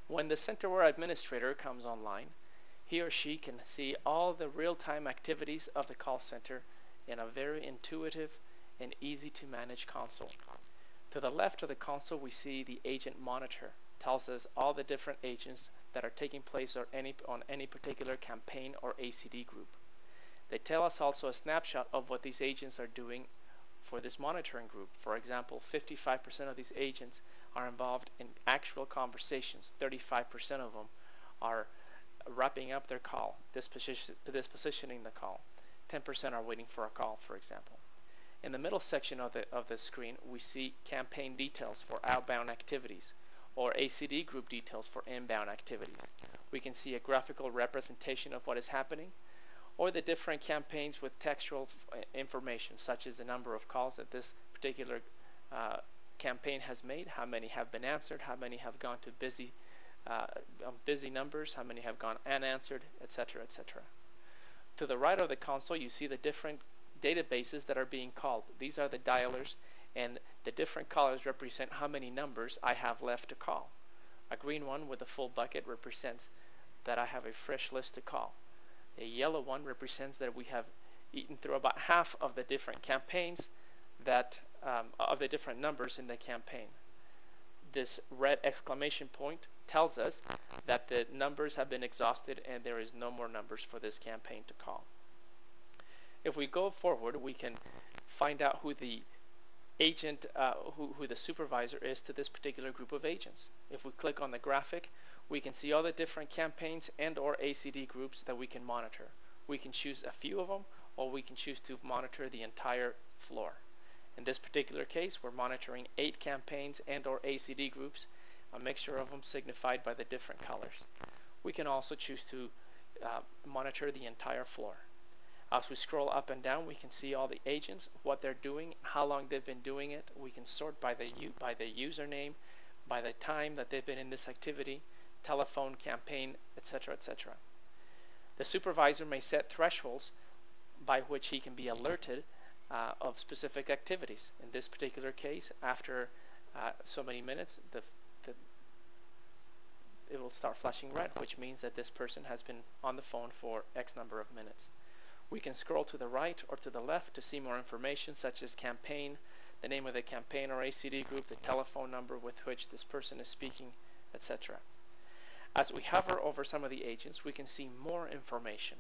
When the CenterWare administrator comes online, he or she can see all the real-time activities of the call center in a very intuitive and easy to manage console. To the left of the console, we see the agent monitor. It tells us all the different agents that are taking place on any particular campaign or ACD group. They tell us also a snapshot of what these agents are doing for this monitoring group. For example, 55% of these agents are involved in actual conversations. 35% of them are wrapping up their call, dispositioning the call. 10% are waiting for a call, for example. In the middle section of the screen, we see campaign details for outbound activities, or ACD group details for inbound activities. We can see a graphical representation of what is happening, or the different campaigns with textual information, such as the number of calls that this particular campaign has made, how many have been answered, how many have gone to busy numbers, how many have gone unanswered, etc., etc. To the right of the console, you see the different databases that are being called. These are the dialers, and the different colors represent how many numbers I have left to call. A green one with a full bucket represents that I have a fresh list to call. A yellow one represents that we have eaten through about half of the different campaigns that of the different numbers in the campaign. This red exclamation point tells us that the numbers have been exhausted and there is no more numbers for this campaign to call. If we go forward, we can find out who the agent, who the supervisor is to this particular group of agents. If we click on the graphic, we can see all the different campaigns and or ACD groups that we can monitor. We can choose a few of them, or we can choose to monitor the entire floor. In this particular case, we're monitoring 8 campaigns and or ACD groups, a mixture of them signified by the different colors. We can also choose to monitor the entire floor. As we scroll up and down, we can see all the agents, what they're doing, how long they've been doing it. We can sort by the username, by the time that they've been in this activity, telephone, campaign, etc., etc. The supervisor may set thresholds by which he can be alerted of specific activities. In this particular case, after so many minutes, it will start flashing red, which means that this person has been on the phone for X number of minutes. We can scroll to the right or to the left to see more information, such as campaign, the name of the campaign or ACD group, the telephone number with which this person is speaking, etc. As we hover over some of the agents, we can see more information.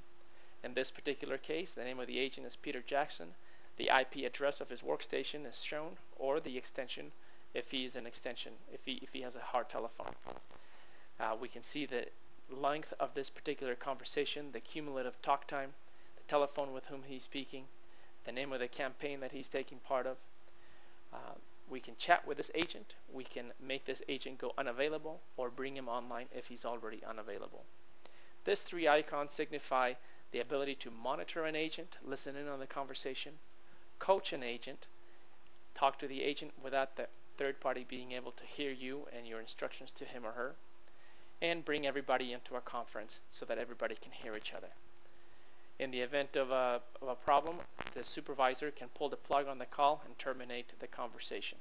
In this particular case, the name of the agent is Peter Jackson. The IP address of his workstation is shown, or the extension if he is an extension, if he has a hard telephone. We can see the length of this particular conversation, the cumulative talk time, the telephone with whom he's speaking, the name of the campaign that he's taking part of. We can chat with this agent. We can make this agent go unavailable or bring him online if he's already unavailable. These 3 icons signify the ability to monitor an agent, listen in on the conversation, coach an agent, talk to the agent without the third party being able to hear you and your instructions to him or her, and bring everybody into a conference so that everybody can hear each other. In the event of a problem, the supervisor can pull the plug on the call and terminate the conversation.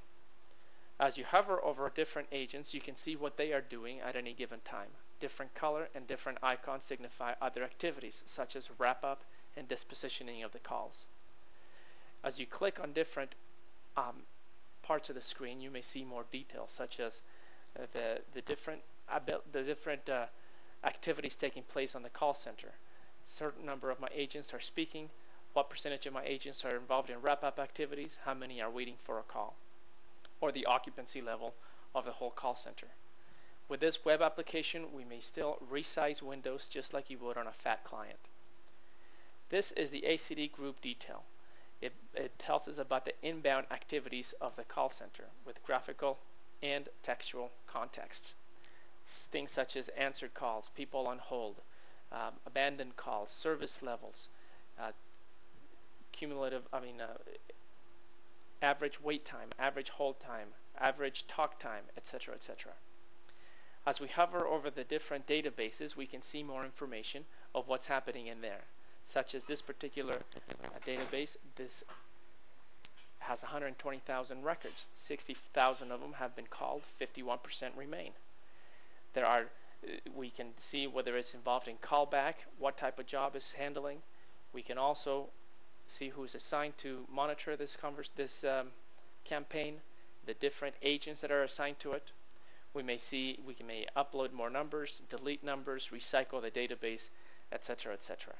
As you hover over different agents, you can see what they are doing at any given time. Different color and different icons signify other activities, such as wrap-up and dispositioning of the calls. As you click on different parts of the screen, you may see more details, such as the different activities taking place on the call center. Certain number of my agents are speaking, what percentage of my agents are involved in wrap-up activities, how many are waiting for a call, or the occupancy level of the whole call center. With this web application, we may still resize windows just like you would on a fat client. This is the ACD group detail. It tells us about the inbound activities of the call center with graphical and textual contexts. Things such as answered calls, people on hold, abandoned calls, service levels, average wait time, average hold time, average talk time, etc., etc. As we hover over the different databases, we can see more information of what's happening in there, such as this particular database. This has 120,000 records. 60,000 of them have been called, 51% remain. There are we can see whether it's involved in callback, what type of job is handling. We can also see who's assigned to monitor this campaign, the different agents that are assigned to it. We may upload more numbers, delete numbers, recycle the database, etc., etc.